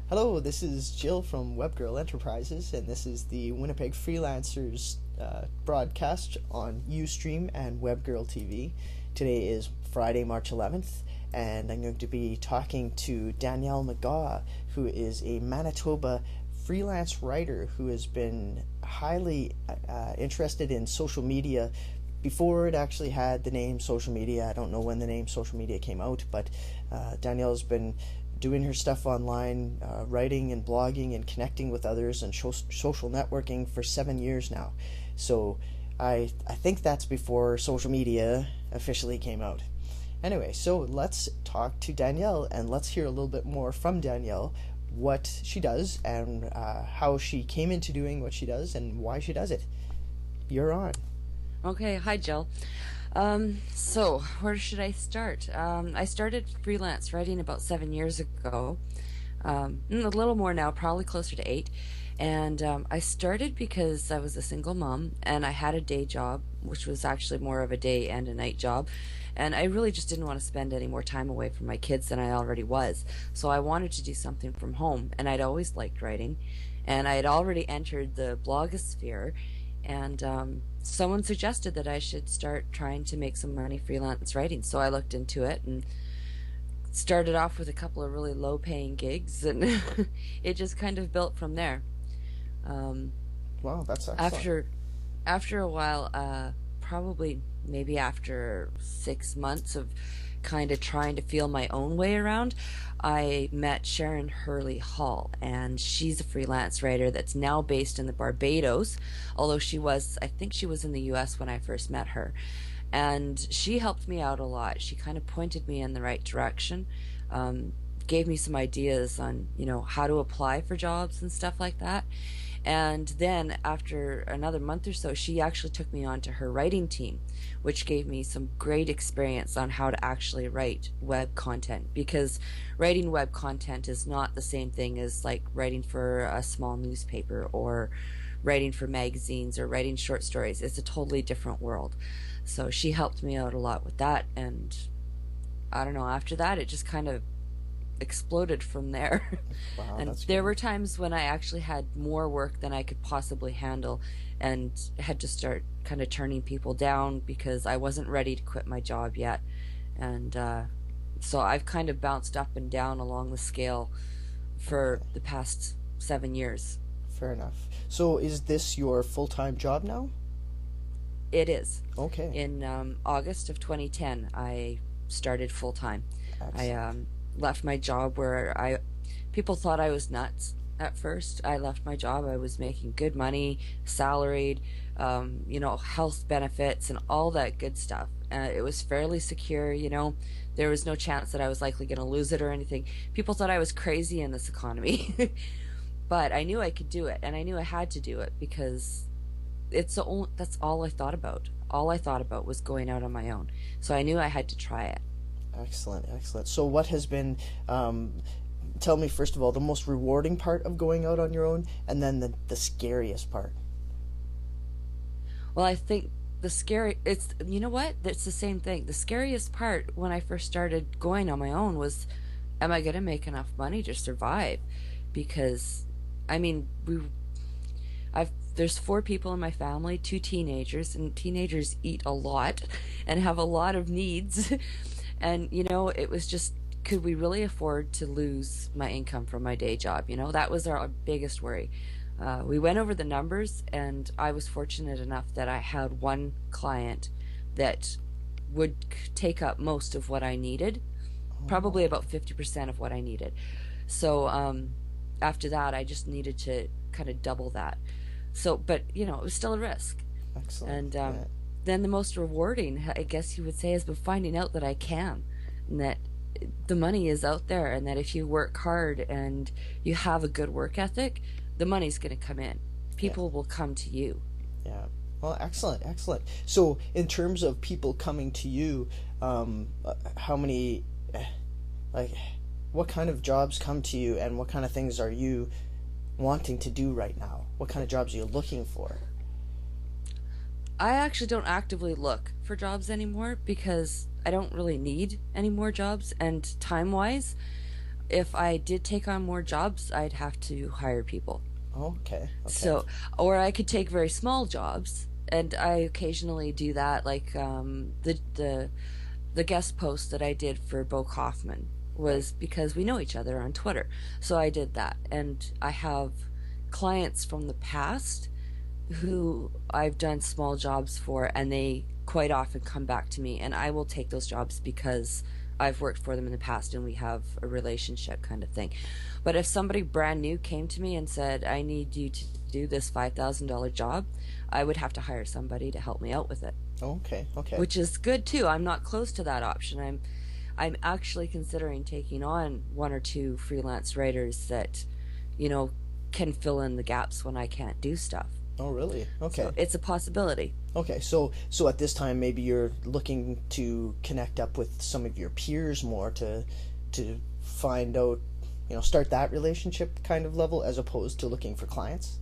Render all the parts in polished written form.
Hello, this is Jill from WebGirl Enterprises, and this is the Winnipeg Freelancers broadcast on Ustream and WebGirl TV. Today is Friday, March 11th, and I'm going to be talking to Danielle McGaw, who is a Manitoba freelance writer who has been highly interested in social media before it actually had the name social media. I don't know when the name social media came out, but Danielle's been doing her stuff online, writing and blogging and connecting with others and social networking for 7 years now. So I think that's before social media officially came out. Anyway, so let's talk to Danielle and let's hear a little bit more from Danielle, what she does and how she came into doing what she does and why she does it. You're on. Okay, hi Jill. So where should I start? I started freelance writing about 7 years ago, a little more now, probably closer to 8. And I started because I was a single mom and I had a day job, which was actually more of a day and a night job. And I really just didn't want to spend any more time away from my kids than I already was. So I wanted to do something from home, and I'd always liked writing. And I had already entered the blogosphere, and someone suggested that I should start trying to make some money freelance writing. So I looked into it and started off with a couple of really low paying gigs, and it just kind of built from there. Wow, that's excellent. After a while, probably maybe after 6 months of kind of trying to feel my own way around, I met Sharon Hurley Hall, and she's a freelance writer that's now based in the Barbados, although I think she was in the US when I first met her. And she helped me out a lot. She kind of pointed me in the right direction, gave me some ideas on, how to apply for jobs and stuff like that. And then after another month or so, she actually took me on to her writing team, which gave me some great experience on how to actually write web content, because writing web content is not the same thing as like writing for a small newspaper or writing for magazines or writing short stories. It's a totally different world. So she helped me out a lot with that, and I don't know, after that it just kind of exploded from there. Wow, And that's there great. were times when I actually had more work than I could possibly handle and had to start kind of turning people down because I wasn't ready to quit my job yet. And so I've kind of bounced up and down along the scale for Okay, the past 7 years. fair enough. So is this your full-time job now? It is. Okay, In August of 2010, I started full time. I excellent. left my job where people thought I was nuts at first. I left my job. I was making good money, salaried, health benefits and all that good stuff. It was fairly secure. There was no chance that I was likely going to lose it or anything. People thought I was crazy in this economy, but I knew I could do it, and I knew I had to do it because that's all I thought about. All I thought about was going out on my own. So I knew I had to try it. Excellent, excellent. So what has been, tell me first of all, the most rewarding part of going out on your own, and then the scariest part. Well, I think it's, you know what? It's the same thing. The scariest part when I first started going on my own was, am I going to make enough money to survive? Because, I mean, there's 4 people in my family, 2 teenagers, and teenagers eat a lot and have a lot of needs. And, it was just, could we really afford to lose my income from my day job? That was our biggest worry. We went over the numbers, and I was fortunate enough that I had one client that would take up most of what I needed, Oh, probably about 50% of what I needed. So after that, I just needed to kind of double that. So, but, it was still a risk. excellent. And Yeah, then the most rewarding, I guess you would say, has been finding out that I can, and that the money is out there, and that if you work hard and you have a good work ethic, the money's going to come in. yeah, People will come to you. yeah. Well, excellent, excellent. So in terms of people coming to you, how many, like, what kind of jobs come to you, and what kind of things are you wanting to do right now? What kind of jobs are you looking for? I actually don't actively look for jobs anymore because I don't really need any more jobs, and time wise, if I did take on more jobs, I'd have to hire people. Oh, okay. Okay. So, or I could take very small jobs, and I occasionally do that. Like the guest post that I did for Bo Kaufman Right. was because we know each other on Twitter. So I did that, and I have clients from the past who I've done small jobs for, and they quite often come back to me, and I will take those jobs because I've worked for them in the past and we have a relationship kind of thing. But if somebody brand new came to me and said, I need you to do this $5,000 job, I would have to hire somebody to help me out with it, Okay. Okay. which is good too. I'm not close to that option. I'm actually considering taking on one or two freelance writers that, you know, can fill in the gaps when I can't do stuff. Oh, really? So Okay. it's a possibility. Okay. So at this time, maybe you're looking to connect up with some of your peers more to find out, start that relationship kind of level as opposed to looking for clients.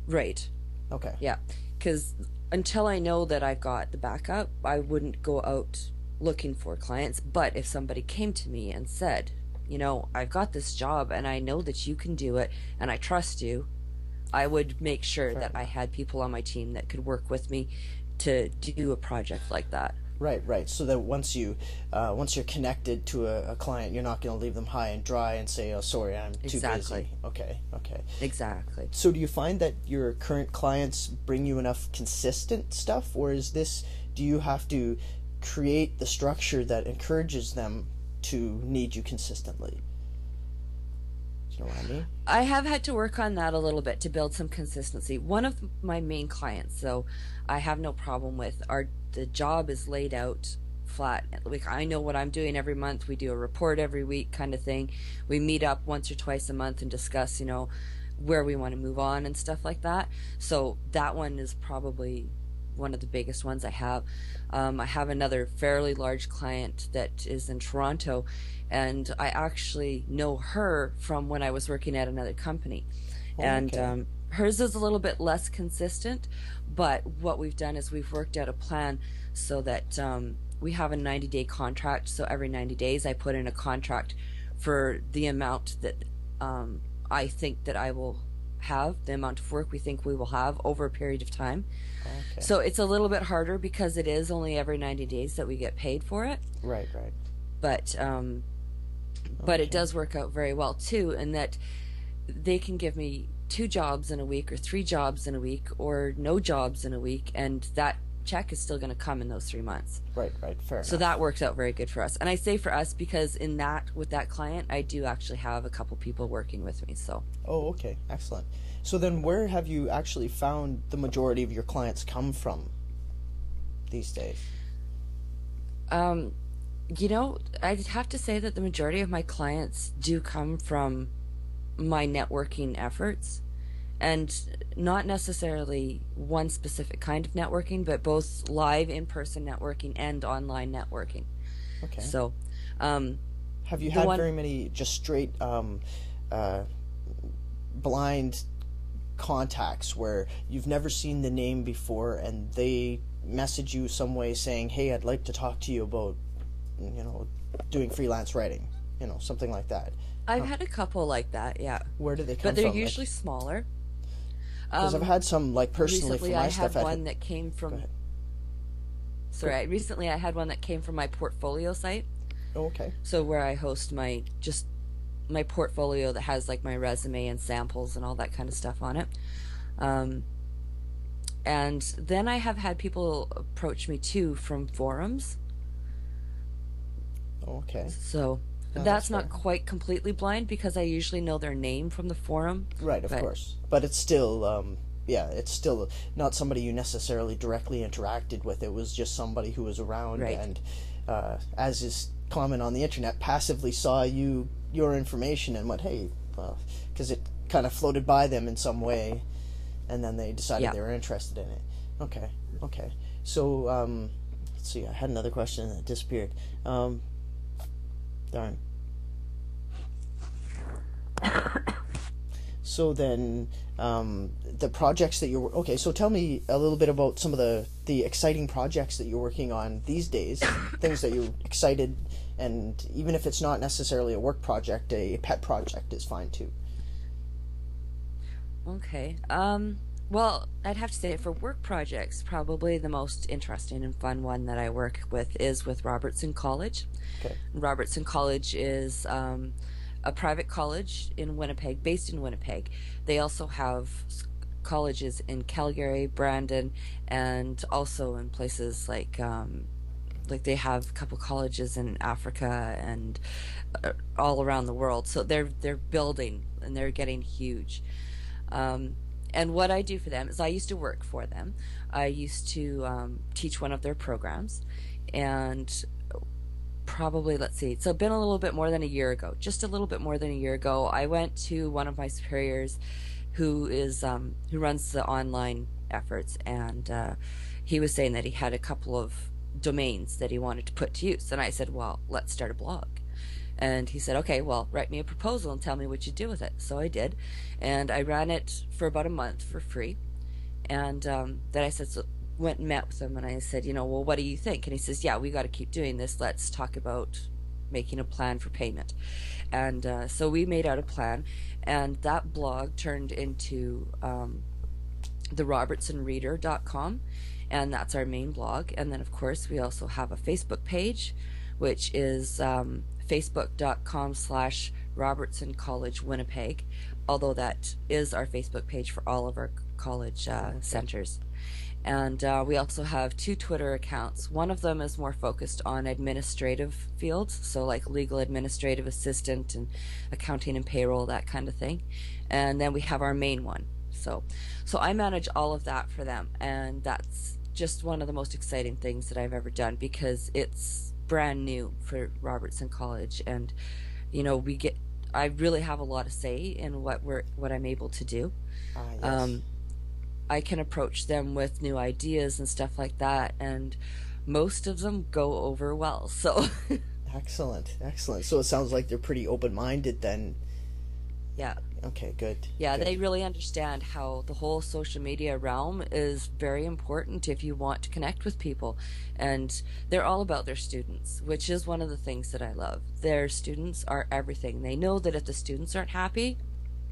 Right. Okay. Yeah. Because until I know that I've got the backup, I wouldn't go out looking for clients. But if somebody came to me and said, I've got this job and I know that you can do it and I trust you, I would make sure Fair that I enough. had people on my team that could work with me to do a project like that. Right, right. So that once you're connected to a client, you're not going to leave them high and dry and say, "Oh, sorry, I'm too busy." Exactly. Okay, okay. Exactly. So do you find that your current clients bring you enough consistent stuff, or do you have to create the structure that encourages them to need you consistently? Do you know what I mean? I have had to work on that a little bit to build some consistency. One of my main clients, so I have no problem with, are the job is laid out flat. Like I know what I'm doing every month. We do a report every week kind of thing. We meet up once or twice a month and discuss, where we want to move on and stuff like that. So that one is probably one of the biggest ones I have. I have another fairly large client that is in Toronto, and I actually know her from when I was working at another company. Oh, And okay. hers is a little bit less consistent, but what we've done is we've worked out a plan so that we have a 90-day contract. So every 90 days, I put in a contract for the amount that I think that I will have, the amount of work we think we will have over a period of time. Okay. So it's a little bit harder because it is only every 90 days that we get paid for it. Right, right. But but it Okay. does work out very well too, in that they can give me two jobs in a week or three jobs in a week or no jobs in a week, and that check is still going to come in those 3 months. Right, right. Fair So enough. that works out very good for us. And I say for us because in that with that client, I do actually have a couple people working with me. So Oh, okay. Excellent. So then where have you actually found the majority of your clients come from these days? um I'd have to say that the majority of my clients do come from my networking efforts, and not necessarily one specific kind of networking, but both live in-person networking and online networking. Okay. So, um, Have you the had one, very many just straight uh, blind contacts where you've never seen the name before and they message you some way saying, "Hey, I'd like to talk to you about, you know, doing freelance writing," something like that? I've Huh. had a couple like that, yeah, Where do they but come they're from? Like, usually smaller. because I've Um, had some, like, personally for recently I my stuff. had I've had. one that came Go from, ahead. Go. sorry, recently I had one that came from my portfolio site. Oh, okay. So where I host my portfolio that has like my resume and samples and all that kind of stuff on it. Um, and then I have had people approach me too from forums. Oh, okay. So No, that's that's fair. not quite completely blind because I usually know their name from the forum. Right, of But course. But it's still, yeah, it's still not somebody you necessarily directly interacted with. It was just somebody who was around right, and, as is common on the internet, passively saw your information and went, "Hey," because it kind of floated by them in some way, and then they decided yeah. they were interested in it. Okay, okay. So, let's see. I had another question that disappeared. Darn. So then, the projects that you're okay. So tell me a little bit about some of the exciting projects that you're working on these days. Things that you're excited, and even if it's not necessarily a work project, a pet project is fine too. Okay. Well, I'd have to say for work projects, probably the most interesting and fun one that I work with is with Robertson College. Okay. Robertson College is a private college in Winnipeg, based in Winnipeg. They also have colleges in Calgary, Brandon, and also in places like they have a couple colleges in Africa and all around the world. So they're building and they're getting huge. Um, and what I do for them is I used to work for them. I used to teach one of their programs, and probably, let's see, so it's been a little bit more than a year ago, just a little bit more than a year ago. I went to one of my superiors, who runs the online efforts, and he was saying that he had a couple of domains that he wanted to put to use, and I said, well, let's start a blog. And he said, okay, well, write me a proposal and tell me what you do with it. So I did, and I ran it for about a month for free. And then I said, so went and met with him, and I said, well, what do you think? And he says, yeah, we got to keep doing this. Let's talk about making a plan for payment. And so we made out a plan, and that blog turned into the robertsonreader.com, and that's our main blog. And then, of course, we also have a Facebook page, which is facebook.com/Robertson College Winnipeg, although that is our Facebook page for all of our college centers. And we also have 2 Twitter accounts. One of them is more focused on administrative fields, so like legal administrative assistant and accounting and payroll, that kind of thing. And then we have our main one. So I manage all of that for them, and that's just one of the most exciting things that I've ever done, because it's brand new for Robertson College, and I really have a lot of say in what I'm able to do. Yes. I can approach them with new ideas and stuff like that, and most of them go over well. So Excellent. So it sounds like they're pretty open-minded then. yeah. Okay, good. Yeah, Good. they really understand how the whole social media realm is very important if you want to connect with people. And they're all about their students, which is one of the things that I love. Their students are everything. They know that if the students aren't happy,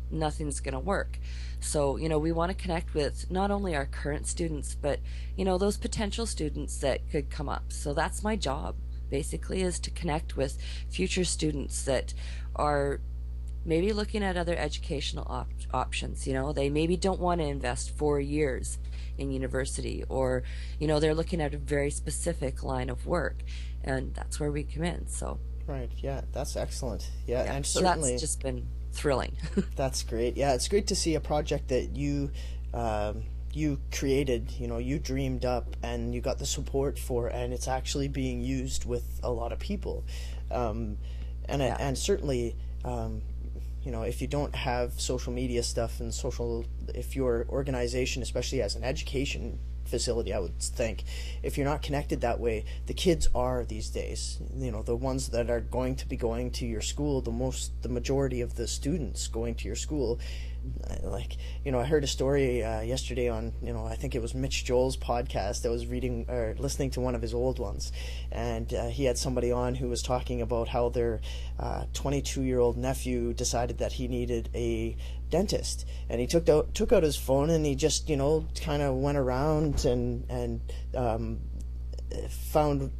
nothing's going to work. So, we want to connect with not only our current students, but, those potential students that could come up. So that's my job, basically, is to connect with future students that are maybe looking at other educational options. They maybe don't want to invest 4 years in university, or they're looking at a very specific line of work, and that's where we come in. So Right. Yeah, that's excellent. Yeah, yeah, and so certainly that's just been thrilling. that's great. Yeah, it's great to see a project that you created, you dreamed up, and you got the support for, and it's actually being used with a lot of people. Yeah. And certainly, if you don't have social media stuff and if your organization, especially as an education facility, I would think, if you're not connected that way, the kids are these days, the ones that are going to be going to your school, the majority of the students going to your school, I heard a story yesterday on, I think it was Mitch Joel's podcast. I was reading or listening to one of his old ones, and he had somebody on who was talking about how their 22-year-old nephew decided that he needed a dentist, and he took out his phone, and he just kind of went around and found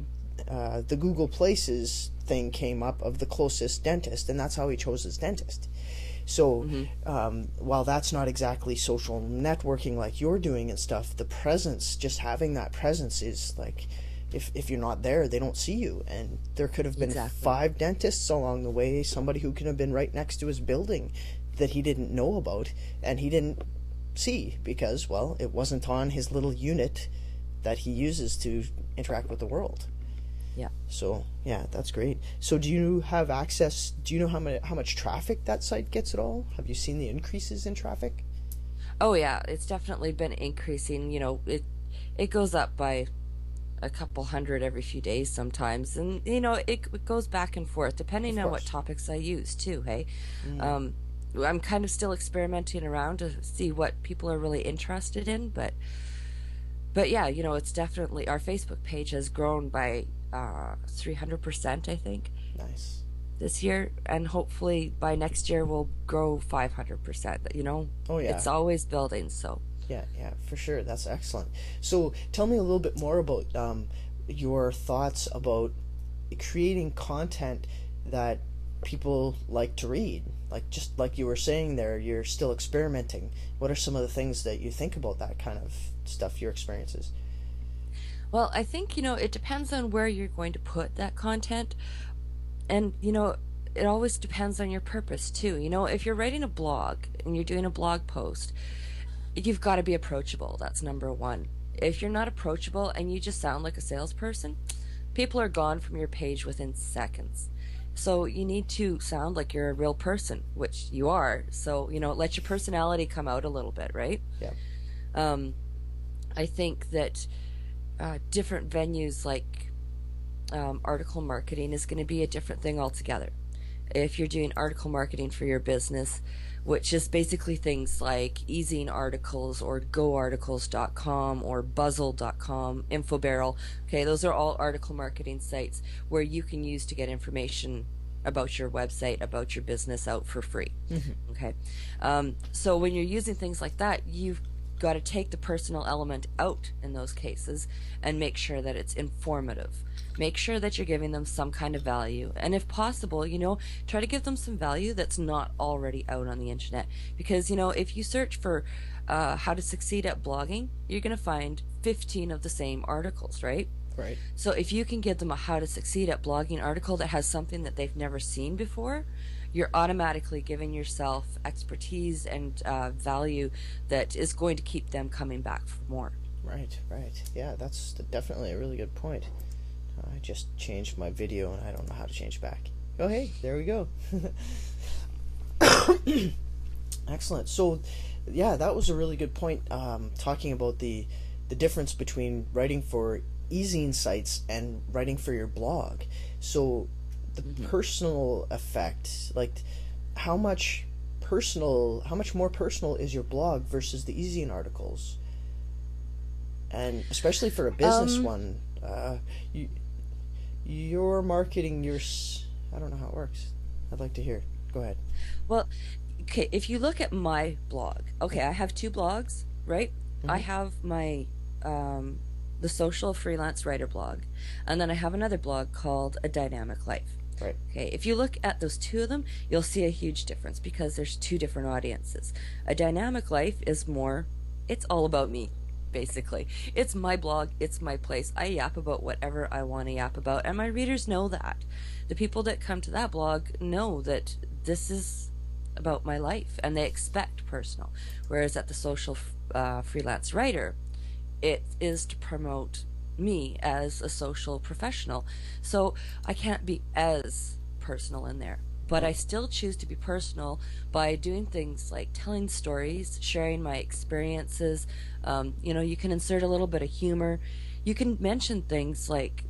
the Google Places thing came up of the closest dentist, and that's how he chose his dentist. So while that's not exactly social networking like you're doing and stuff, the presence, just having that presence is like, if you're not there, they don't see you. And there could have been Exactly. 5 dentists along the way, somebody who could have been right next to his building that he didn't know about and he didn't see because, well, it wasn't on his little unit that he uses to interact with the world. Yeah. So yeah, that's great. So do you have access? Do you know how much traffic that site gets at all? Have you seen the increases in traffic? Oh yeah, it's definitely been increasing. It goes up by a couple hundred every few days sometimes, and it goes back and forth depending Of on what course. topics I use too. Hey, Mm. I'm kind of still experimenting around to see what people are really interested in, but yeah, it's definitely, our Facebook page has grown by 300%, I think, Nice. this year, and hopefully by next year we'll grow 500%. Oh yeah. It's always building, so. Yeah, yeah, for sure. That's excellent. So tell me a little bit more about your thoughts about creating content that people like to read. Like, just like you were saying there, you're still experimenting. What are some of the things that you think about that kind of stuff, your experiences? Well, I think, it depends on where you're going to put that content. And, it always depends on your purpose too. If you're writing a blog and you're doing a blog post, you've got to be approachable. That's number one. If you're not approachable and you just sound like a salesperson, people are gone from your page within seconds. So you need to sound like you're a real person, which you are. So, let your personality come out a little bit, right? Yeah. Um, I think that different venues like article marketing is going to be a different thing altogether. If you're doing article marketing for your business, which is basically things like eZine articles or goarticles.com or buzzle.com, Infobarrel. Okay, those are all article marketing sites where you can use to get information about your website, about your business out for free. Hmm. Okay, so when you're using things like that, you've got to take the personal element out in those cases and make sure that it's informative. Make sure that you're giving them some kind of value. And if possible, try to give them some value that's not already out on the internet. Because, if you search for how to succeed at blogging, you're going to find 15 of the same articles, right? Right. So if you can give them a how to succeed at blogging article that has something that they've never seen before, you're automatically giving yourself expertise and value that is going to keep them coming back for more. Right, right. Yeah, that's definitely a really good point. I just changed my video and I don't know how to change back. Oh, hey, there we go. Excellent. So, yeah, that was a really good point, talking about the difference between writing for eZine sites and writing for your blog. So, the personal effect, like how much more personal is your blog versus the eZine articles? And especially for a business one, you're marketing your... I don't know how it works. I'd like to hear. Go ahead. Well, okay, if you look at my blog, okay, I have two blogs, right? I have my the social freelance writer blog, and then I have another blog called A Dynamic Life. Right. Okay, if you look at those two of them, you'll see a huge difference because there's two different audiences. A Dynamic Life is more, it's all about me, basically. It's my blog, it's my place. I yap about whatever I want to yap about, and my readers know that. The people that come to that blog know that this is about my life, and they expect personal. Whereas at the social freelance writer, it is to promote me as a social professional. So I can't be as personal in there. But I still choose to be personal by doing things like telling stories, sharing my experiences. You can insert a little bit of humor. You can mention things like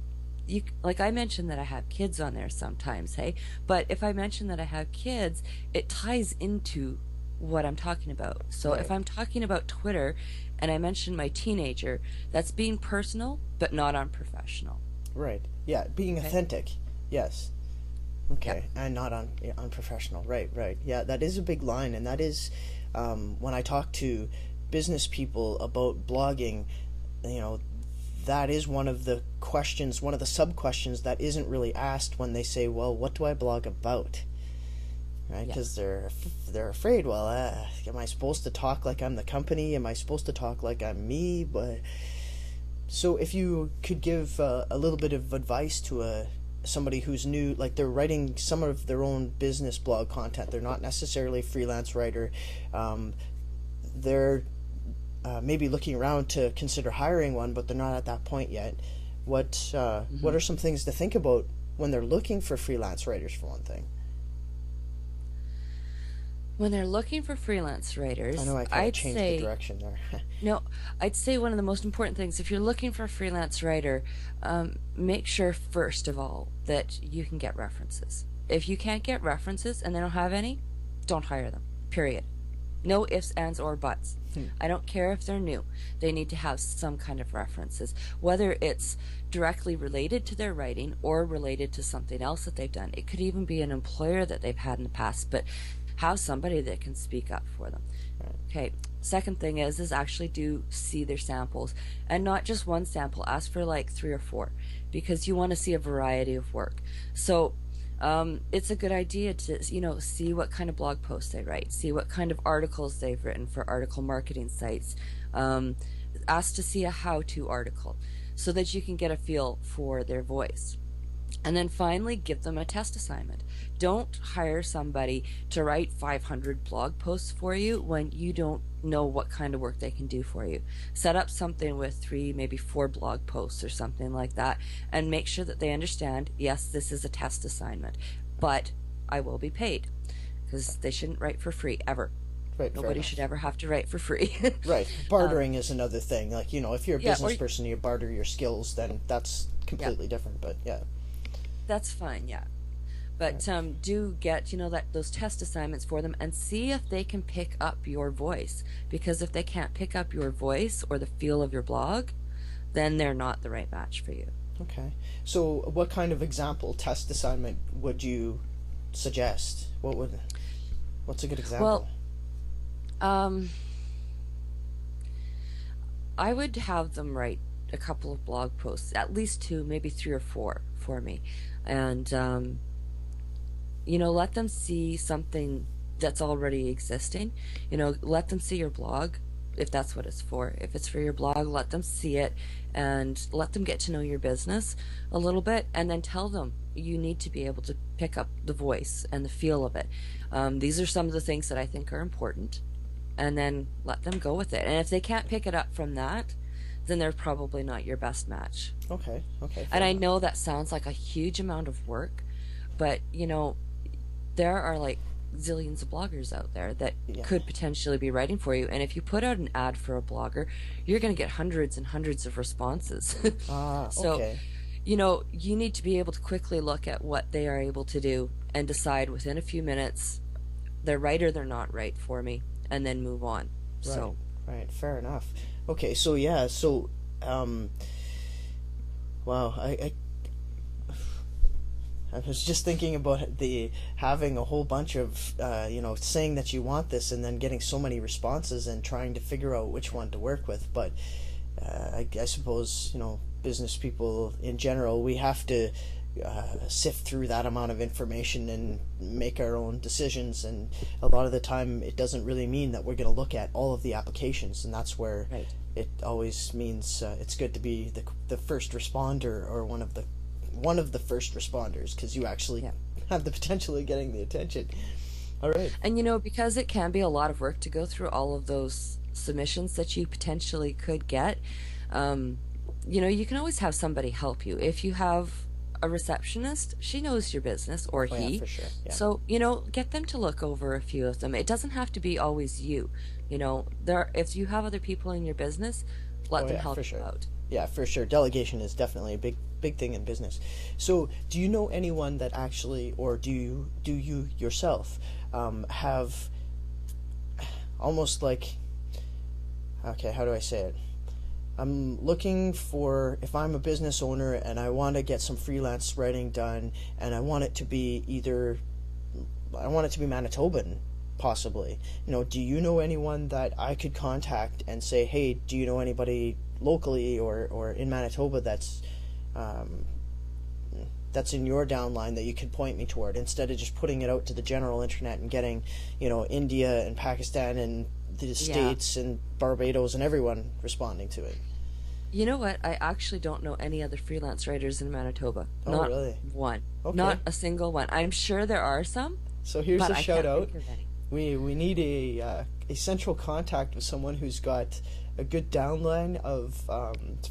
I mentioned that I have kids on there sometimes, hey? But if I mention that I have kids, it ties into what I'm talking about. So if I'm talking about Twitter and I mention my teenager, that's being personal but not unprofessional. Right. Yeah, being authentic. Yes. Okay. Yep. And not unprofessional. Right, right. Yeah, that is a big line, and that is when I talk to business people about blogging, that is one of the questions, one of the sub-questions that isn't really asked when they say, well, what do I blog about? Right? Because they're afraid, well, am I supposed to talk like I'm the company? Am I supposed to talk like I'm me? But so if you could give a little bit of advice to somebody who's new, like they're writing some of their own business blog content, they're not necessarily a freelance writer, they're maybe looking around to consider hiring one, but they're not at that point yet. What are some things to think about when they're looking for freelance writers, for one thing? When they're looking for freelance writers, I know I kind of changed the direction there. No, I'd say one of the most important things, if you're looking for a freelance writer, make sure, first of all, that you can get references. If you can't get references and they don't have any, don't hire them. period. No ifs, ands, or buts. Hmm. I don't care if they're new. They need to have some kind of references, whether it's directly related to their writing or related to something else that they've done. It could even be an employer that they've had in the past, but have somebody that can speak up for them. Right. Okay. Second thing is actually do see their samples, and not just one sample. Ask for like 3 or 4, because you want to see a variety of work. So it's a good idea to, see what kind of blog posts they write, see what kind of articles they've written for article marketing sites. Ask to see a how-to article so that you can get a feel for their voice. And then finally, give them a test assignment. Don't hire somebody to write 500 blog posts for you when you don't know what kind of work they can do for you. Set up something with 3, maybe 4 blog posts or something like that, and make sure that they understand, yes, this is a test assignment, but I will be paid, because they shouldn't write for free, ever. Right, nobody should ever have to write for free. Right. Bartering is another thing. Like, if you're a business person, you barter your skills, then that's completely different. But yeah, that's fine. Yeah. But do get, those test assignments for them, and see if they can pick up your voice. Because if they can't pick up your voice or the feel of your blog, then they're not the right match for you. Okay. So what kind of example test assignment would you suggest? What's a good example? Well, I would have them write a couple of blog posts, at least 2, maybe 3 or 4 for me. And let them see something that's already existing. Let them see your blog, if that's what it's for. If it's for your blog, let them see it and let them get to know your business a little bit, and then tell them you need to be able to pick up the voice and the feel of it. These are some of the things that I think are important, and then let them go with it. And if they can't pick it up from that, then they're probably not your best match. Okay. And I know that sounds like a huge amount of work, but there are like zillions of bloggers out there that could potentially be writing for you, and if you put out an ad for a blogger, you're going to get hundreds and hundreds of responses. So okay. you need to be able to quickly look at what they are able to do and decide within a few minutes they're right or they're not right for me, and then move on. Right, fair enough. Okay, so wow, I was just thinking about having a whole bunch of saying that you want this and then getting so many responses and trying to figure out which one to work with. But I suppose business people in general, we have to sift through that amount of information and make our own decisions, and a lot of the time it doesn't really mean that we're going to look at all of the applications, and that's where it always means it's good to be the first responder, or one of the first responders, because you actually have the potential of getting the attention. All right. And because it can be a lot of work to go through all of those submissions that you potentially could get, you can always have somebody help you. If you have a receptionist, she knows your business, or he. Yeah, for sure. Yeah. So, get them to look over a few of them. It doesn't have to be always you. If you have other people in your business, let them help you out. Yeah, for sure. Delegation is definitely a big thing in business. So, do you know anyone that actually, or do you yourself have almost like, okay, how do I say it? I'm looking for, if I'm a business owner and I want to get some freelance writing done, and I want it to be Manitoban, possibly. Do you know anyone that I could contact and say, hey, do you know anybody locally or in Manitoba that's in your downline that you could point me toward, instead of just putting it out to the general internet and getting, India and Pakistan and the States and Barbados and everyone responding to it? You know what? I actually don't know any other freelance writers in Manitoba. Oh, Not really? one. Okay. Not a single one. I'm sure there are some. So here's a shout out. Think of any. We need a central contact with someone who's got a good downline of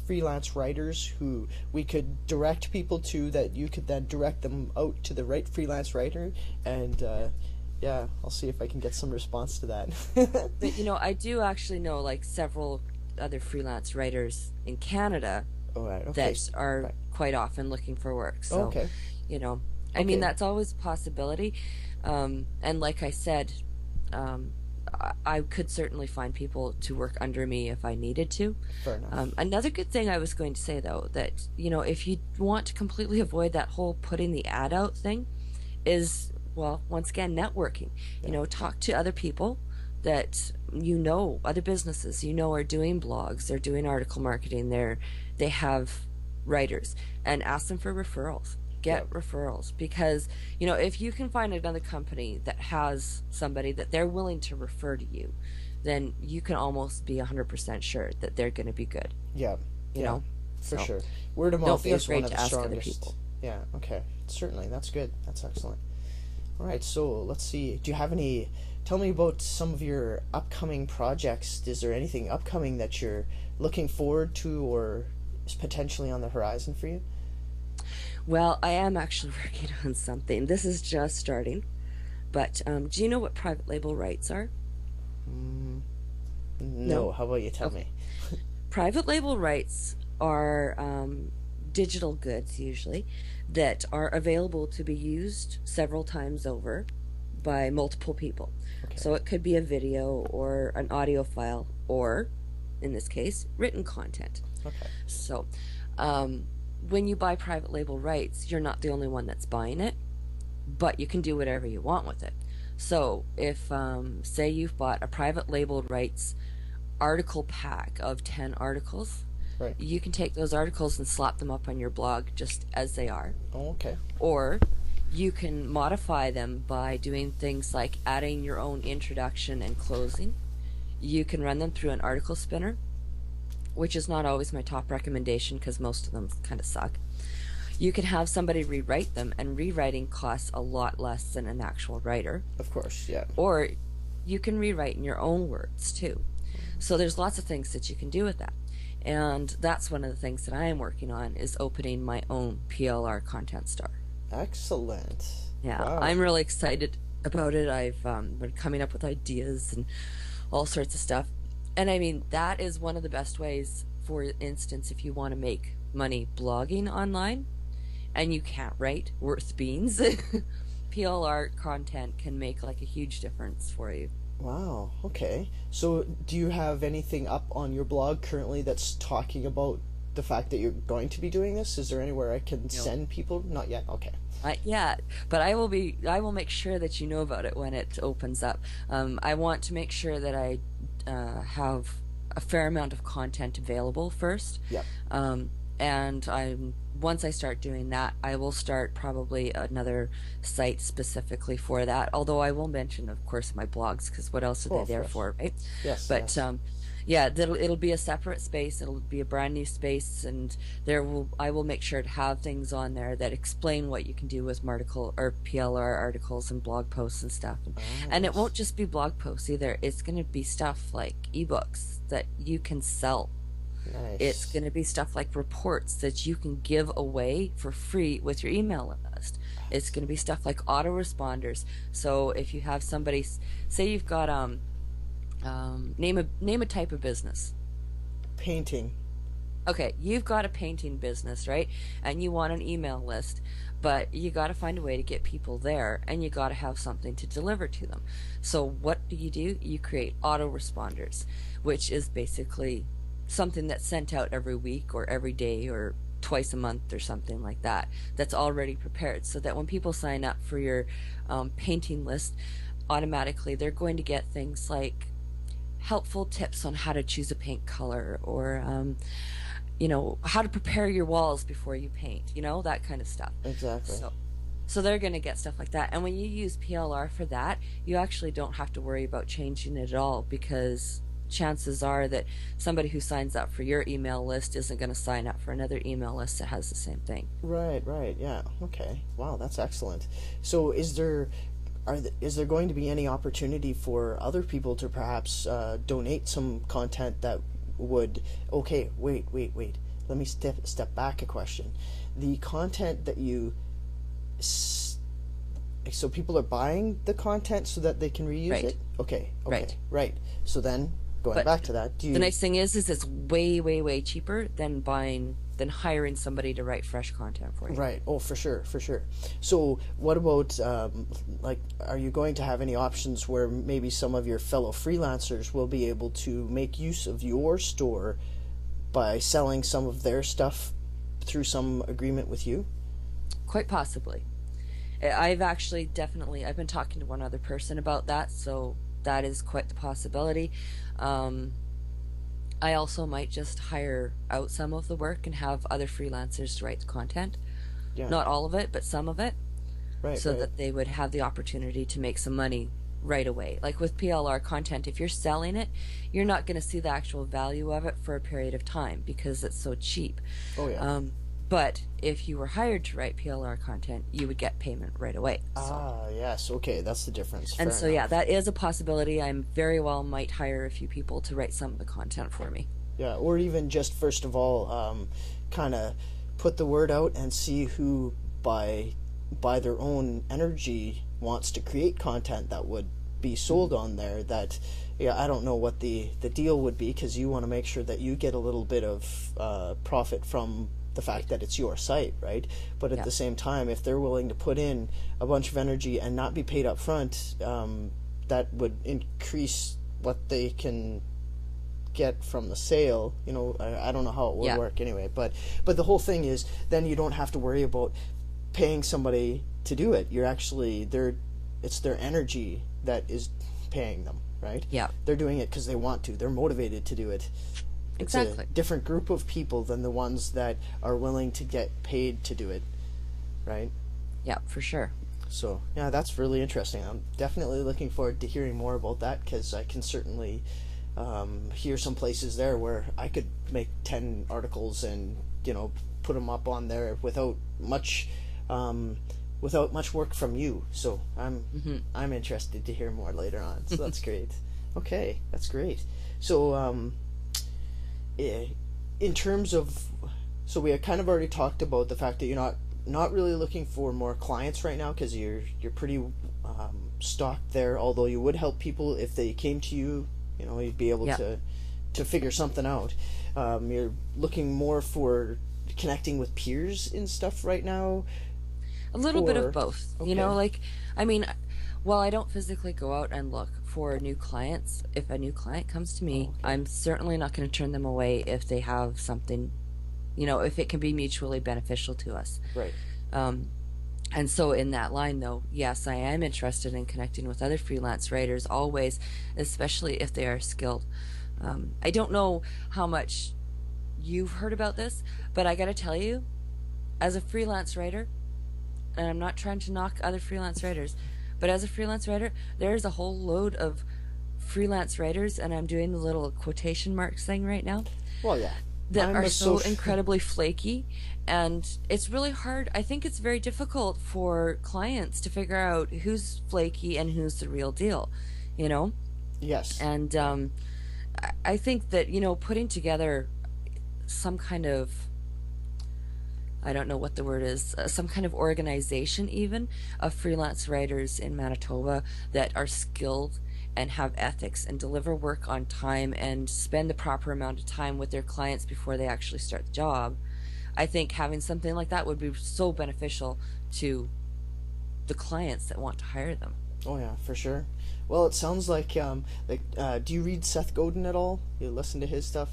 freelance writers who we could direct people to, that you could then direct them out to the right freelance writer, and I'll see if I can get some response to that. But I do actually know like several other freelance writers in Canada that are quite often looking for work. So, I mean, that's always a possibility. And like I said, I could certainly find people to work under me if I needed to. Fair enough. Another good thing I was going to say, though, that, if you want to completely avoid that whole putting the ad out thing, is, well, once again, networking. Yeah. Talk to other people that other businesses are doing blogs, they're doing article marketing, they have writers, and ask them for referrals. Get referrals, because if you can find another company that has somebody that they're willing to refer to you, then you can almost be 100% sure that they're going to be good. Yeah. You know, for so sure. Word of mouth is one of to the ask other strongest. people. Yeah. Okay. Certainly. That's good. That's excellent. All right. So let's see. Do you have any? Tell me about some of your upcoming projects. Is there anything upcoming that you're looking forward to, or is potentially on the horizon for you? Well, I am actually working on something. This is just starting, but do you know what private label rights are? No. No? How about you tell Okay. me? Private label rights are digital goods, usually, that are available to be used several times over by multiple people. Okay. So it could be a video or an audio file, or, in this case, written content. Okay. So, when you buy private label rights, you're not the only one that's buying it, but you can do whatever you want with it. So if, say you've bought a private label rights article pack of 10 articles, Right. you can take those articles and slap them up on your blog just as they are. Oh, okay. Or you can modify them by doing things like adding your own introduction and closing. You can run them through an article spinner, which is not always my top recommendation because most of them kind of suck. You can have somebody rewrite them, and rewriting costs a lot less than an actual writer. Of course, yeah. Or you can rewrite in your own words too. So there's lots of things that you can do with that. And that's one of the things that I am working on, is opening my own PLR content store. Excellent. Yeah, Wow. I'm really excited about it. I've been coming up with ideas and all sorts of stuff. And I mean, that is one of the best ways, for instance, if you want to make money blogging online and you can't write worth beans, PLR content can make like a huge difference for you. Wow, okay. So do you have anything up on your blog currently that's talking about the fact that you're going to be doing this? Is there anywhere I can send people? Not yet. Okay. Yeah, but I will make sure that you know about it when it opens up. I want to make sure that I have a fair amount of content available first. Yep. And once I start doing that, I will start probably another site specifically for that. Although I will mention, of course, my blogs, because what else are they there for, right? Yes. But yes. yeah, it'll be a separate space. It'll be a brand new space, and I will make sure to have things on there that explain what you can do with article or PLR articles and blog posts and stuff. And it won't just be blog posts either. It's going to be stuff like ebooks that you can sell. Nice. It's going to be stuff like reports that you can give away for free with your email list. It's going to be stuff like autoresponders. So if you have somebody, say you've got name a type of business. Painting. Okay, you've got a painting business, right? And you want an email list, but you got to find a way to get people there, and you got to have something to deliver to them. So what do? You create autoresponders, which is basically something that's sent out every week or every day or twice a month or something like that, that's already prepared, so that when people sign up for your painting list, automatically they're going to get things like helpful tips on how to choose a paint color, or how to prepare your walls before you paint, that kind of stuff. Exactly. So they're going to get stuff like that. And when you use PLR for that, you actually don't have to worry about changing it at all, because chances are that somebody who signs up for your email list isn't going to sign up for another email list that has the same thing. Right, yeah. Okay. Wow, that's excellent. So is there going to be any opportunity for other people to perhaps donate some content that would... Okay, wait. Let me step back a question. The content that you... So people are buying the content so that they can reuse Right. it? Okay. Right. So then, going back to that, the nice thing is it's way, way, way cheaper than buying than hiring somebody to write fresh content for you. Right. Oh, for sure, for sure. So what about, like, are you going to have any options where maybe some of your fellow freelancers will be able to make use of your store by selling some of their stuff through some agreement with you? Quite possibly. I've been talking to one other person about that, so that is quite the possibility. I also might just hire out some of the work and have other freelancers to write the content. Yeah. Not all of it, but some of it. Right, so right. that they would have the opportunity to make some money right away. Like with PLR content, if you're selling it, you're not going to see the actual value of it for a period of time because it's so cheap. Oh, yeah. But if you were hired to write PLR content, you would get payment right away. Yes. Okay, that's the difference. And Fair so, enough. yeah, that is a possibility. I very well might hire a few people to write some of the content for me. Yeah, or even just first of all, kind of put the word out and see who by their own energy wants to create content that would be sold on there. That, yeah, I don't know what the deal would be, because you want to make sure that you get a little bit of profit from the fact that it's your site, right? But at the same time, if they're willing to put in a bunch of energy and not be paid up front, that would increase what they can get from the sale. You know, I don't know how it would work anyway, but the whole thing is then you don't have to worry about paying somebody to do it. You're actually it's their energy that is paying them, right? Yeah. They're doing it because they want to. They're motivated to do it. It's exactly. a different group of people than the ones that are willing to get paid to do it, right? Yeah, for sure. So, yeah, that's really interesting. I'm definitely looking forward to hearing more about that, because I can certainly hear some places there where I could make 10 articles and, you know, put them up on there without much work from you. So I'm interested to hear more later on. So that's great. Okay, that's great. So in terms of, so we had kind of already talked about the fact that you're not really looking for more clients right now, because you're pretty stocked there. Although you would help people if they came to you. You know, you'd be able to figure something out. You're looking more for connecting with peers and stuff right now. A little bit of both. Okay. You know, like, I mean, while I don't physically go out and look for new clients, if a new client comes to me, I'm certainly not going to turn them away if they have something, you know, if it can be mutually beneficial to us. Right. And so in that line, though, yes, I am interested in connecting with other freelance writers always, especially if they are skilled. I don't know how much you've heard about this, but I got to tell you, as a freelance writer, and I'm not trying to knock other freelance writers, but as a freelance writer, there's a whole load of freelance writers, and I'm doing the little quotation marks thing right now. Well, yeah. That are so incredibly flaky, and it's really hard. I think it's very difficult for clients to figure out who's flaky and who's the real deal, you know? Yes. And I think that, you know, putting together some kind of, I don't know what the word is, some kind of organization even of freelance writers in Manitoba that are skilled and have ethics and deliver work on time and spend the proper amount of time with their clients before they actually start the job. I think having something like that would be so beneficial to the clients that want to hire them. Oh yeah, for sure. Well, it sounds like do you read Seth Godin at all? You listen to his stuff?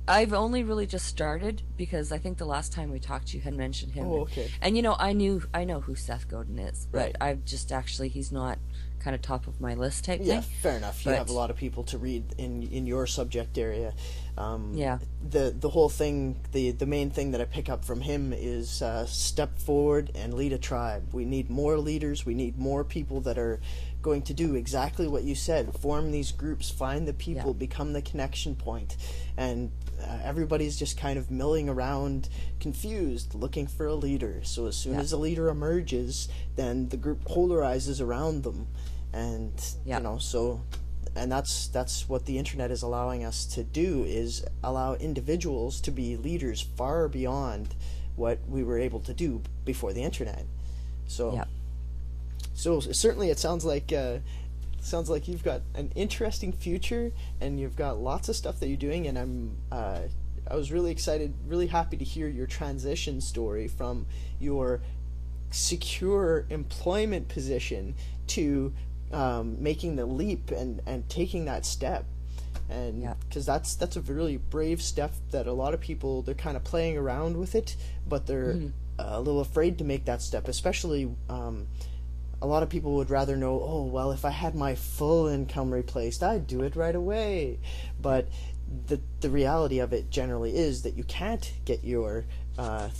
I've only really just started because I think the last time we talked you had mentioned him. Oh, okay. And you know, I know who Seth Godin is, but right. I've just actually, he's not kind of top of my list type yeah, thing. Fair enough. You have a lot of people to read in your subject area. Yeah. The whole thing, the main thing that I pick up from him is step forward and lead a tribe. We need more leaders. We need more people that are going to do exactly what you said. Form these groups, find the people, become the connection point. And everybody's just kind of milling around confused, looking for a leader. So as soon as a leader emerges, then the group polarizes around them. And you know, so, and that's what the internet is allowing us to do, is allow individuals to be leaders far beyond what we were able to do before the internet. So so certainly it sounds like you've got an interesting future, and you've got lots of stuff that you're doing, and I was really excited, really happy to hear your transition story from your secure employment position to making the leap and taking that step. And because that's a really brave step that a lot of people, they're kind of playing around with it, but they're a little afraid to make that step, especially a lot of people would rather know, oh, well, if I had my full income replaced, I'd do it right away. But the reality of it generally is that you can't get your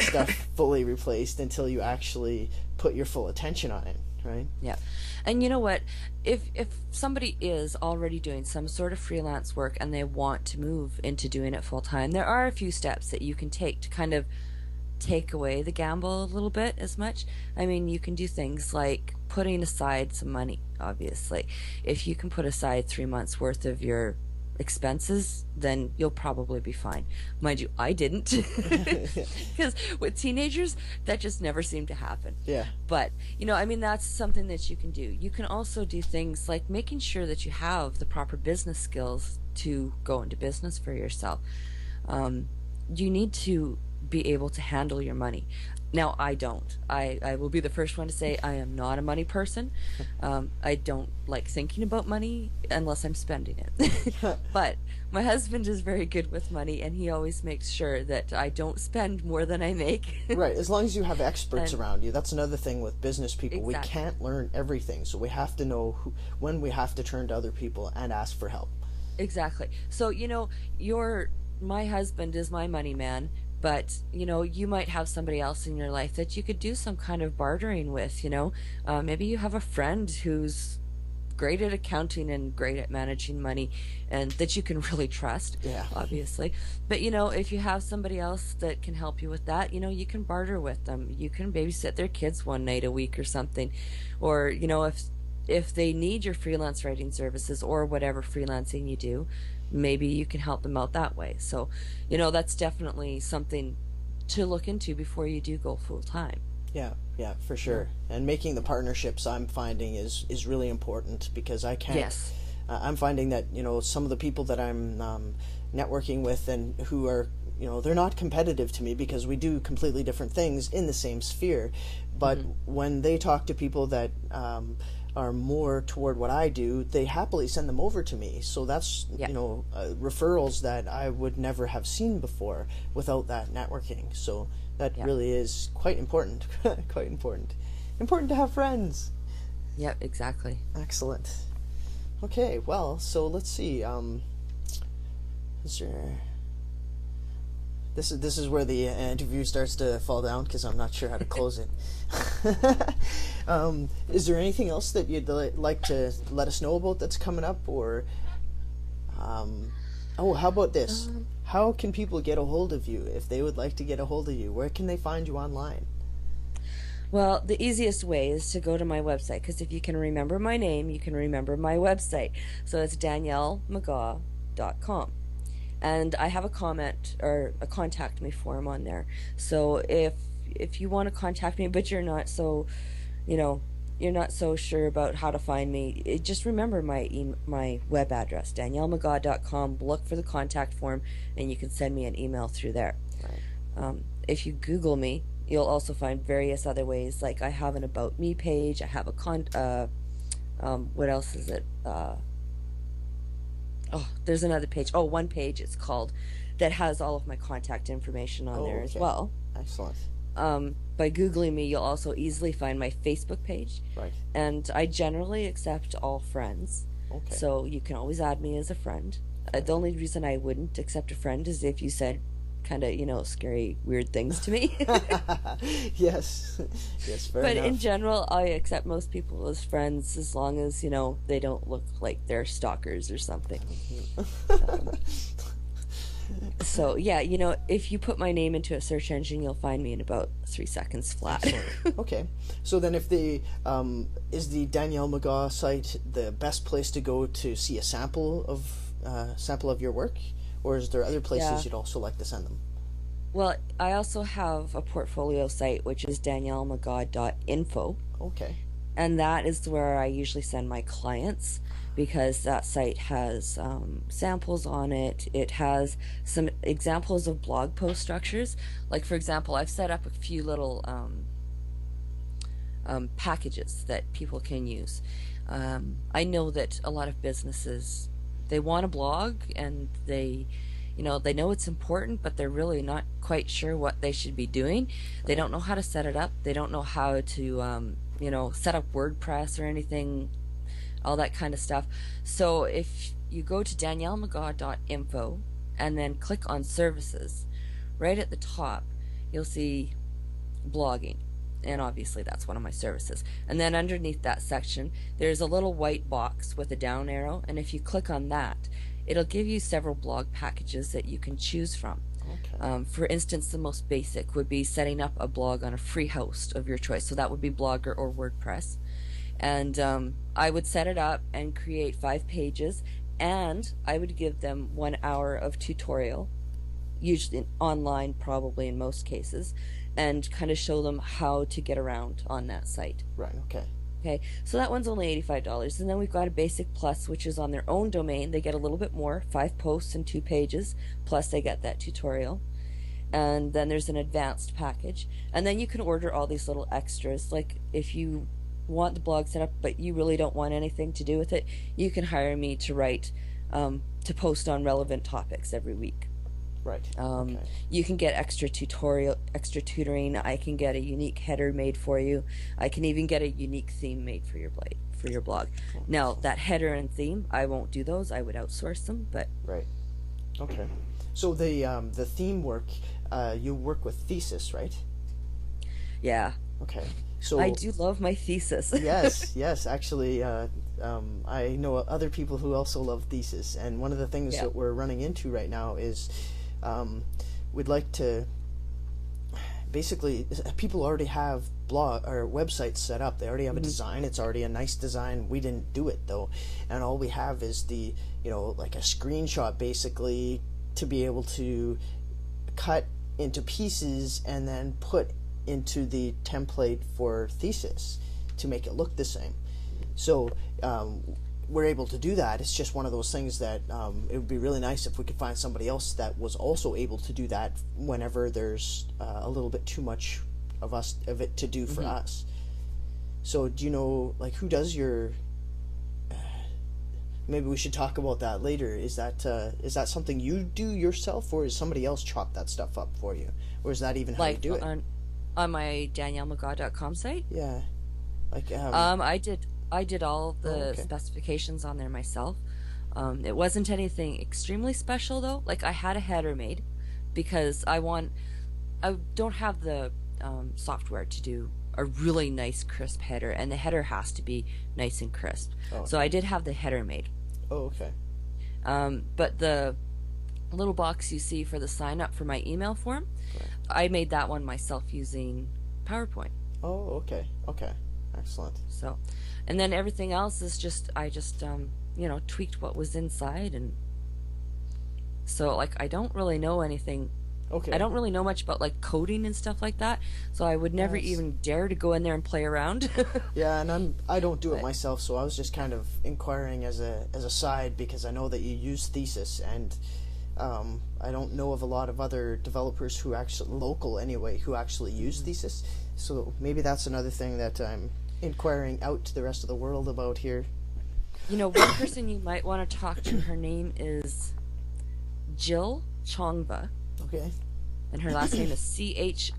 stuff fully replaced until you actually put your full attention on it, right? Yeah. And you know what? If somebody is already doing some sort of freelance work and they want to move into doing it full time, there are a few steps that you can take to kind of take away the gamble a little bit as much. I mean, you can do things like putting aside some money, obviously. If you can put aside 3 months worth of your expenses, then you'll probably be fine. Mind you, I didn't, because with teenagers that just never seemed to happen. Yeah. But I mean, that's something that you can do. You can also do things like making sure that you have the proper business skills to go into business for yourself. You need to be able to handle your money. Now, I don't. I will be the first one to say I am not a money person. I don't like thinking about money unless I'm spending it. But my husband is very good with money, and he always makes sure that I don't spend more than I make. Right, as long as you have experts around you. That's another thing with business people. Exactly. We can't learn everything, so we have to know when we have to turn to other people and ask for help. Exactly. So, my husband is my money man. But, you might have somebody else in your life that you could do some kind of bartering with, Maybe you have a friend who's great at accounting and great at managing money and that you can really trust, obviously. But, if you have somebody else that can help you with that, you can barter with them. You can babysit their kids one night a week or something. Or, if they need your freelance writing services or whatever freelancing you do, maybe you can help them out that way. So, that's definitely something to look into before you do go full time. Yeah, for sure. And making the partnerships, I'm finding, is really important, because I can't. Yes. I'm finding that some of the people that I'm networking with and who are they're not competitive to me because we do completely different things in the same sphere. But when they talk to people that are more toward what I do, they happily send them over to me. So that's referrals that I would never have seen before without that networking. So that really is quite important. Quite important. Important to have friends. Yep, exactly. Excellent. Okay, well, so let's see. This is where the interview starts to fall down, because I'm not sure how to close it. Is there anything else that you'd like to let us know about that's coming up? Or how about this? How can people get a hold of you if they would like to get a hold of you? Where can they find you online? Well, the easiest way is to go to my website, because if you can remember my name, you can remember my website. So it's DanielleMcGaw.com. And I have a comment or a contact me form on there. So if you want to contact me, but you're not so, you're not so sure about how to find me, just remember my web address, DanielleMcGaw.com. Look for the contact form, and you can send me an email through there. Right. If you Google me, you'll also find various other ways. Like I have an About Me page. I have a what else is it? There's another page. One page it's called, that has all of my contact information on there as well. Excellent. By Googling me, you'll also easily find my Facebook page. Right. And I generally accept all friends. Okay. So you can always add me as a friend. The only reason I wouldn't accept a friend is if you said kind of, scary, weird things to me. Yes, fair enough. But in general, I accept most people as friends as long as, they don't look like they're stalkers or something. So, if you put my name into a search engine, you'll find me in about 3 seconds flat. Okay. So then if is the Danielle McGaw site the best place to go to see a sample of your work? Or is there other places you'd also like to send them? Well, I also have a portfolio site, which is DanielleMcGaw.info. Okay. And that is where I usually send my clients, because that site has samples on it. It has some examples of blog post structures. Like, for example, I've set up a few little packages that people can use. I know that a lot of businesses, they want a blog, and they know it's important, but they're really not quite sure what they should be doing. They don't know how to set it up. They don't know how to set up WordPress or anything, all that kind of stuff. So if you go to daniellemcgaw.info and then click on services, right at the top you'll see blogging, and obviously that's one of my services. And then underneath that section there's a little white box with a down arrow, and if you click on that, it'll give you several blog packages that you can choose from. Okay. For instance, the most basic would be setting up a blog on a free host of your choice. So that would be Blogger or WordPress. And I would set it up and create 5 pages, and I would give them 1 hour of tutorial, usually online, probably in most cases, and kind of show them how to get around on that site. Right, okay. Okay, so that one's only $85. And then we've got a Basic Plus, which is on their own domain. They get a little bit more, 5 posts and 2 pages, plus they get that tutorial. And then there's an advanced package. And then you can order all these little extras. Like, if you want the blog set up, but you really don't want anything to do with it, you can hire me to write, to post on relevant topics every week. Right. Okay. You can get extra tutoring. I can get a unique header made for you. I can even get a unique theme made for your blog. Oh, Now, that header and theme, I won't do those. I would outsource them, but right. Okay. So the theme work, you work with Thesis, right? yeah. Okay. So I do love my Thesis. yes. Actually, I know other people who also love Thesis, and one of the things that we're running into right now is we'd like to basically, people already have blog or websites set up. They already have a design. It's already a nice design. We didn't do it though, and all we have is the like a screenshot basically to be able to cut into pieces and then put into the template for Thesis to make it look the same. So we're able to do that. It's just one of those things that it would be really nice if we could find somebody else that was also able to do that whenever there's a little bit too much of it to do for us. So do you know, like, who does your maybe we should talk about that later. Is that something you do yourself, or is somebody else chop that stuff up for you, or is that even how you do it? On my daniellemcgaw.com site? Yeah. Like I did all the specifications on there myself. It wasn't anything extremely special though. Like, I had a header made because I don't have the software to do a really nice crisp header, and the header has to be nice and crisp. So I did have the header made. Oh, okay. But the little box you see for the sign up for my email form, I made that one myself using PowerPoint. Oh, okay. Excellent. So, and then everything else is I just tweaked what was inside, and so, like, I don't really know anything. Okay. I don't really know much about, like, coding and stuff like that, so I would never even dare to go in there and play around. Yeah, and I don't do it myself, so I was just kind of inquiring as a side, because I know that you use Thesis, and I don't know of a lot of other developers who actually, local anyway, who actually use Thesis. So maybe that's another thing that I'm inquiring out to the rest of the world about here. One person you might want to talk to, her name is Jill Chongva. Okay. And her last name is Chongva.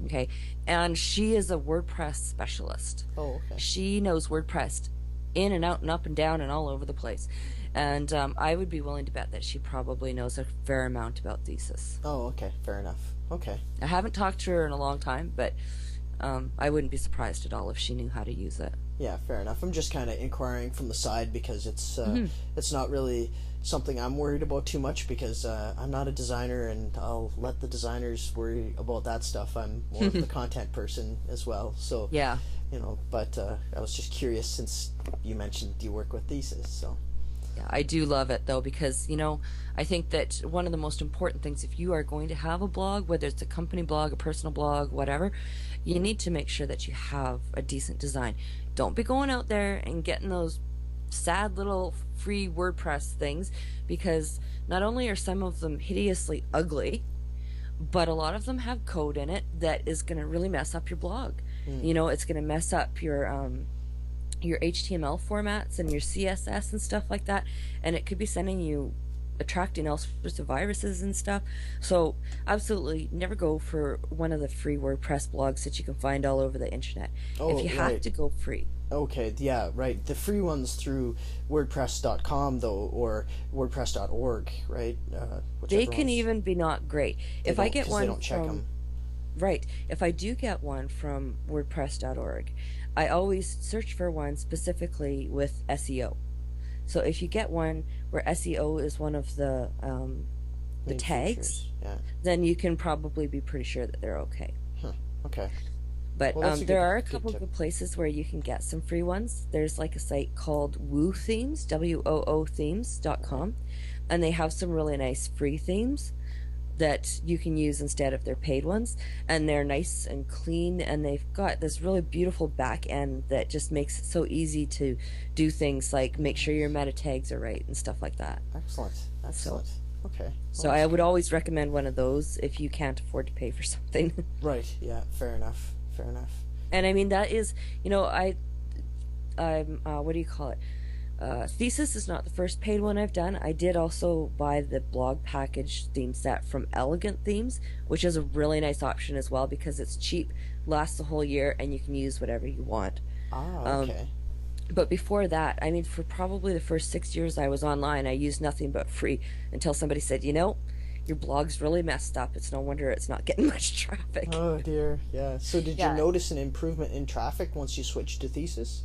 Okay. And she is a WordPress specialist. Oh, okay. She knows WordPress in and out and up and down and all over the place. And I would be willing to bet that she probably knows a fair amount about Thesis. Oh, okay. Fair enough. Okay. I haven't talked to her in a long time, but I wouldn't be surprised at all if she knew how to use it. Yeah, fair enough. I'm just kind of inquiring from the side, because it's not really something I'm worried about too much, because I'm not a designer, and I'll let the designers worry about that stuff. I'm more of the content person as well. So yeah, but I was just curious, since you mentioned you work with Thesis. So Yeah, I do love it though, because I think that one of the most important things, if you are going to have a blog, whether it's a company blog, a personal blog, whatever, you need to make sure that you have a decent design. Don't be going out there and getting those sad little free WordPress things, because not only are some of them hideously ugly, but a lot of them have code in it that is going to really mess up your blog. It's going to mess up your HTML formats and your CSS and stuff like that, and it could be attracting all sorts of viruses and stuff. So absolutely never go for one of the free WordPress blogs that you can find all over the internet. If you have to, go free. Okay, yeah, right. The free ones through WordPress.com, though, or WordPress.org, right? They can even be not great. If I get one they don't check them. Right. If I do get one from WordPress.org, I always search for one specifically with SEO. So if you get one where SEO is one of the tags, then you can probably be pretty sure that they're okay. Okay. But there are a couple of places where you can get some free ones. There's like a site called Woo Themes, WOO Themes.com, and they have some really nice free themes that you can use instead of their paid ones, and they're nice and clean, and they've got this really beautiful back end that just makes it so easy to do things like make sure your meta tags are right and stuff like that. Excellent. Okay. So I would always recommend one of those if you can't afford to pay for something. Right. Yeah. Fair enough. And I mean, that is, I'm what do you call it? Thesis is not the first paid one I've done. I did also buy the blog package theme set from Elegant Themes, which is a really nice option as well, because it's cheap, lasts the whole year, and you can use whatever you want. Okay. But before that, I mean, for probably the first 6 years I was online, I used nothing but free, until somebody said, your blog's really messed up. It's no wonder it's not getting much traffic. Oh dear, yeah. So did you notice an improvement in traffic once you switched to Thesis?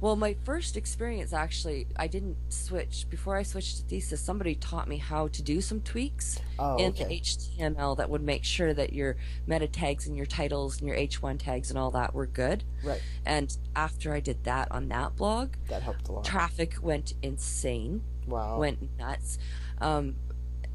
Well, my first experience, actually, I didn't switch. Before I switched to Thesis, somebody taught me how to do some tweaks in the HTML that would make sure that your meta tags and your titles and your H1 tags and all that were good. Right. And after I did that on that blog, that helped a lot. Traffic went insane. Wow. Went nuts.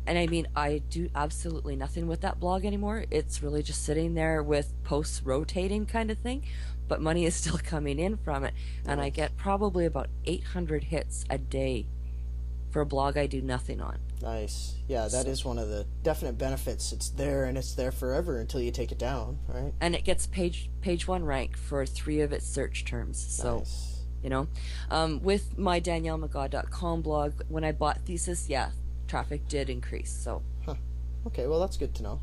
And I mean, I do absolutely nothing with that blog anymore. It's really just sitting there with posts rotating kind of thing. But money is still coming in from it. And I get probably about 800 hits a day for a blog I do nothing on. Nice. Yeah, that is one of the definite benefits. It's there, and it's there forever until you take it down, right? And it gets page one rank for 3 of its search terms. So, nice. With my DanielleMcGaw.com blog, when I bought Thesis, traffic did increase. So. Okay, well, that's good to know.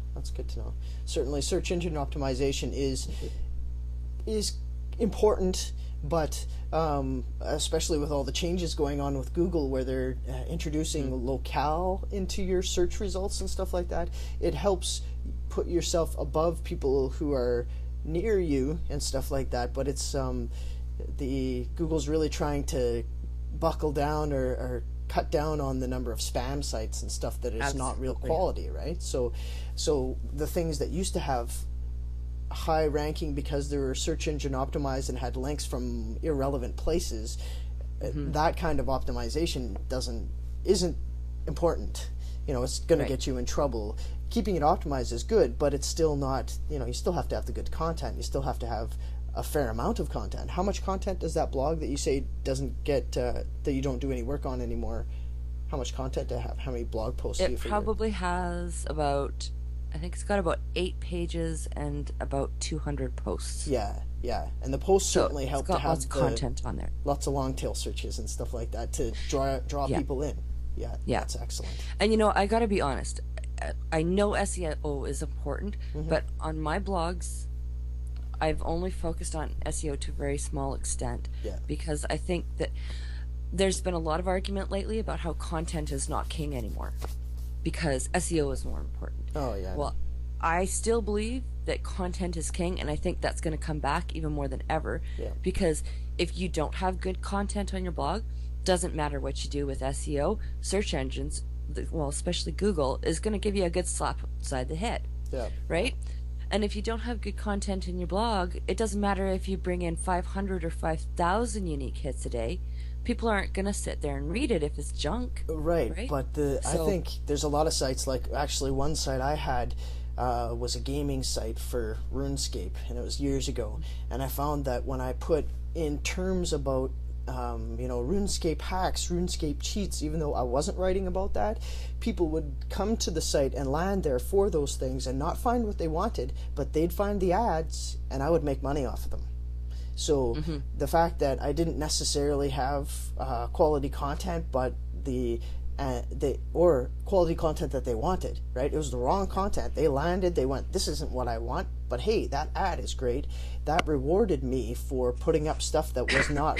Certainly, search engine optimization is important, but especially with all the changes going on with Google, where they're introducing locale into your search results and stuff like that, it helps put yourself above people who are near you and stuff like that. But it's the Google's really trying to buckle down or cut down on the number of spam sites and stuff that is not real quality, right? So the things that used to have high ranking because they were search engine optimized and had links from irrelevant places, that kind of optimization isn't important. It's going to get you in trouble. Keeping it optimized is good, but it's still not, you still have to have the good content. You still have to have a fair amount of content. How much content does that blog that you say doesn't get that you don't do any work on anymore, how much content do you have? How many blog posts do you figure? It probably has about, I think it's got about 8 pages and about 200 posts. Yeah. And the posts certainly help to have lots of content on there. Lots of long tail searches and stuff like that to draw people in. Yeah, that's excellent. And I got to be honest, I know SEO is important, but on my blogs, I've only focused on SEO to a very small extent, because I think that there's been a lot of argument lately about how content is not king anymore, because SEO is more important. Oh, yeah. Well, I still believe that content is king, and I think that's going to come back even more than ever, because if you don't have good content on your blog, doesn't matter what you do with SEO, search engines, well, especially Google, is going to give you a good slap upside the head, right? And if you don't have good content in your blog, it doesn't matter if you bring in 500 or 5,000 unique hits a day. people aren't going to sit there and read it if it's junk, Right, right? but I So, think there's a lot of sites, like actually one site I had was a gaming site for RuneScape, and it was years ago. And I found that when I put in terms about RuneScape hacks, RuneScape cheats, even though I wasn't writing about that, people would come to the site and land there for those things and not find what they wanted, but they'd find the ads, and I would make money off of them. So the fact that I didn't necessarily have quality content, but the or quality content that they wanted, right? It was the wrong content. They landed, they went, this isn't what I want, but hey, that ad is great. That rewarded me for putting up stuff that was not,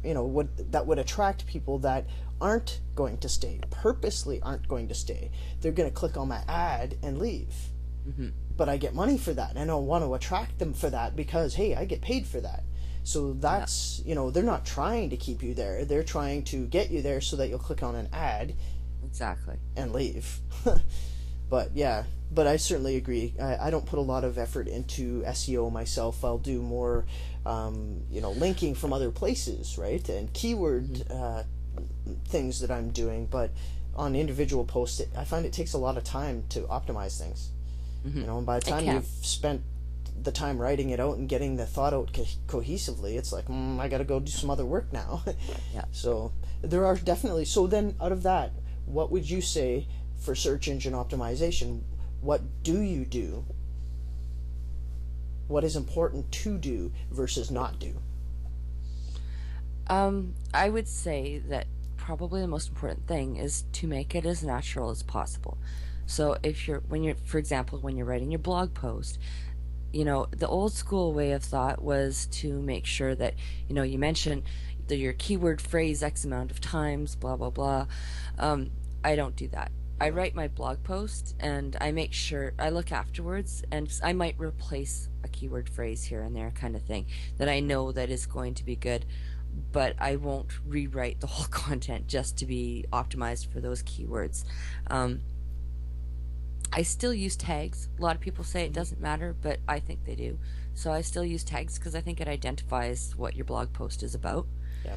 that would attract people that aren't going to stay, purposely aren't going to stay. They're going to click on my ad and leave. But I get money for that, and I want to attract them for that because, hey, I get paid for that. So that's, they're not trying to keep you there. They're trying to get you there so that you'll click on an ad. exactly. And leave. But yeah, but I certainly agree. I don't put a lot of effort into SEO myself. I'll do more, linking from other places, right? And keyword things that I'm doing. But on individual posts, I find it takes a lot of time to optimize things. And by the time you've spent the time writing it out and getting the thought out cohesively, it's like, I gotta go do some other work now. Yeah. So there are definitely, so then out of that, what would you say for search engine optimization? What do you do? What is important to do versus not do? I would say that probably the most important thing is to make it as natural as possible. So for example, when you're writing your blog post, the old school way of thought was to make sure that, you mention your keyword phrase X amount of times, blah, blah, blah. I don't do that. I write my blog post and I make sure I look afterwards, and I might replace a keyword phrase here and there, kind of thing, that I know that is going to be good, but I won't rewrite the whole content just to be optimized for those keywords. I still use tags. A lot of people say it doesn't matter, but I think they do. So I still use tags because I think it identifies what your blog post is about. Yeah.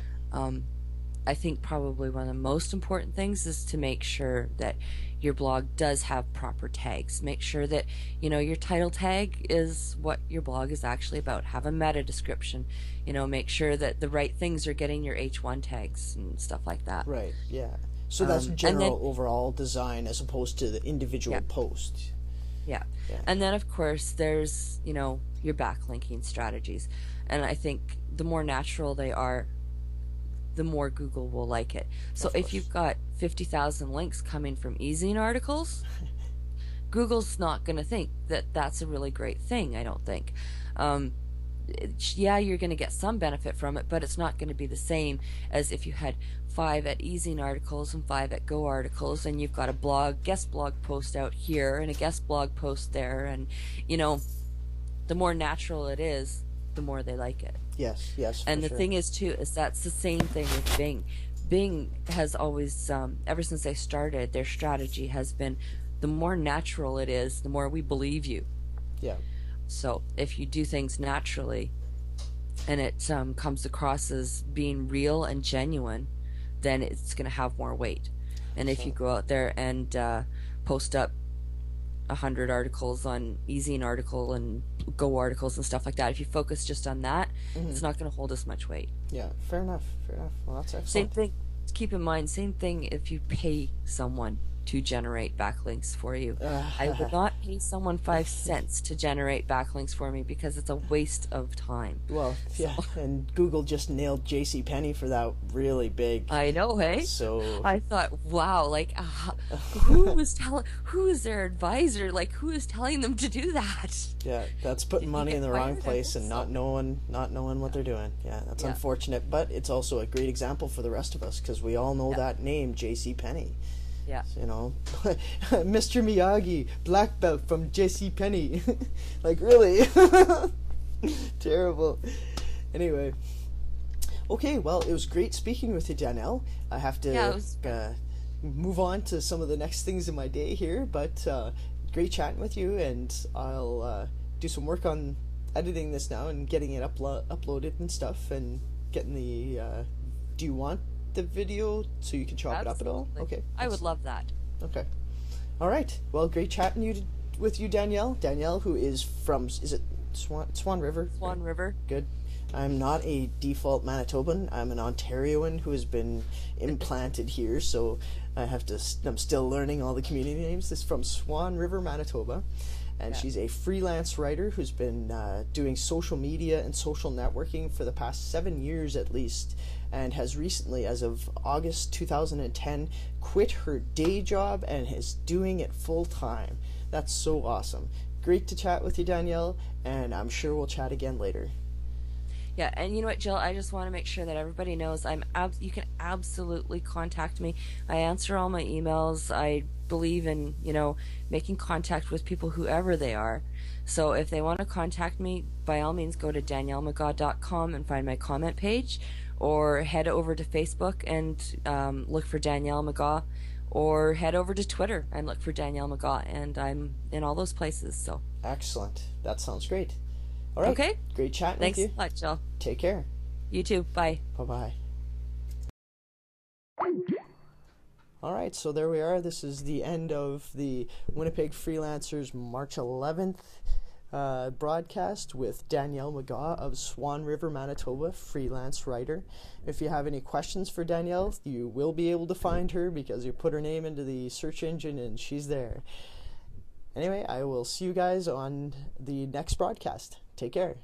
I think probably one of the most important things is to make sure that your blog does have proper tags. Make sure that, your title tag is what your blog is actually about. Have a meta description. Make sure that the right things are getting your H1 tags and stuff like that. Right, yeah. So that's general overall design as opposed to the individual post. Yeah. And then, of course, there's, your backlinking strategies. And I think the more natural they are, the more Google will like it. So if you've got 50,000 links coming from e-zine articles, Google's not going to think that that's a really great thing, I don't think. Yeah, you're going to get some benefit from it, but it's not going to be the same as if you had 5 at e-zine articles and 5 at Go articles, and you've got a guest blog post out here and a guest blog post there, and the more natural it is, the more they like it. Yes. And the thing is too, is that's the same thing with Bing. Bing has always, ever since they started, their strategy has been, the more natural it is, the more we believe you. Yeah. So if you do things naturally and it comes across as being real and genuine, then it's going to have more weight. And if you go out there and post up 100 articles on e-zine article and Go articles and stuff like that, if you focus just on that, it's not going to hold as much weight. Yeah, fair enough. Well, that's excellent. Same thing, keep in mind, same thing if you pay someone to generate backlinks for you. I would not pay someone 5 cents to generate backlinks for me because it's a waste of time. Well, yeah, and Google just nailed JCPenney for that really big. I know, hey? So I thought, wow, like, who is their advisor? Like, who is telling them to do that? Yeah, that's putting money in the wrong place and not knowing what they're doing. Yeah, that's unfortunate, but it's also a great example for the rest of us because we all know that name, JCPenney. Yeah. Mr. Miyagi, black belt from JCPenney. Like, really? Terrible. Anyway. Okay, well, it was great speaking with you, Danielle. I have to move on to some of the next things in my day here, but great chatting with you, and I'll do some work on editing this now and getting it uploaded and stuff, and getting the do you want the video so you can chop it up at all? Absolutely. Okay. I would love that. Okay. All right. Well, great chatting with you, Danielle. Danielle, who is from, is it Swan River? Swan River. Good. I'm not a default Manitoban. I'm an Ontarian who has been implanted here, so I'm still learning all the community names. This is from Swan River, Manitoba. And she's a freelance writer who's been doing social media and social networking for the past 7 years at least, and has recently, as of August 2010, quit her day job and is doing it full time. That's so awesome. Great to chat with you, Danielle, and I'm sure we'll chat again later. Yeah, and you know what, Jill? I just want to make sure that everybody knows you can absolutely contact me. I answer all my emails. I believe in, making contact with people, whoever they are. So if they want to contact me, by all means, go to daniellemcgaw.com and find my comment page, or head over to Facebook and look for Danielle McGaw, or head over to Twitter and look for Danielle McGaw, and I'm in all those places. So excellent. That sounds great. All right. Okay. Great chatting Thanks with you. Thanks a lot, Jill. Take care. You too. Bye. Bye-bye. All right, so there we are. This is the end of the Winnipeg Freelancers March 11th broadcast with Danielle McGaw of Swan River, Manitoba, freelance writer. If you have any questions for Danielle, you will be able to find her because you put her name into the search engine and she's there. Anyway, I will see you guys on the next broadcast. Take care.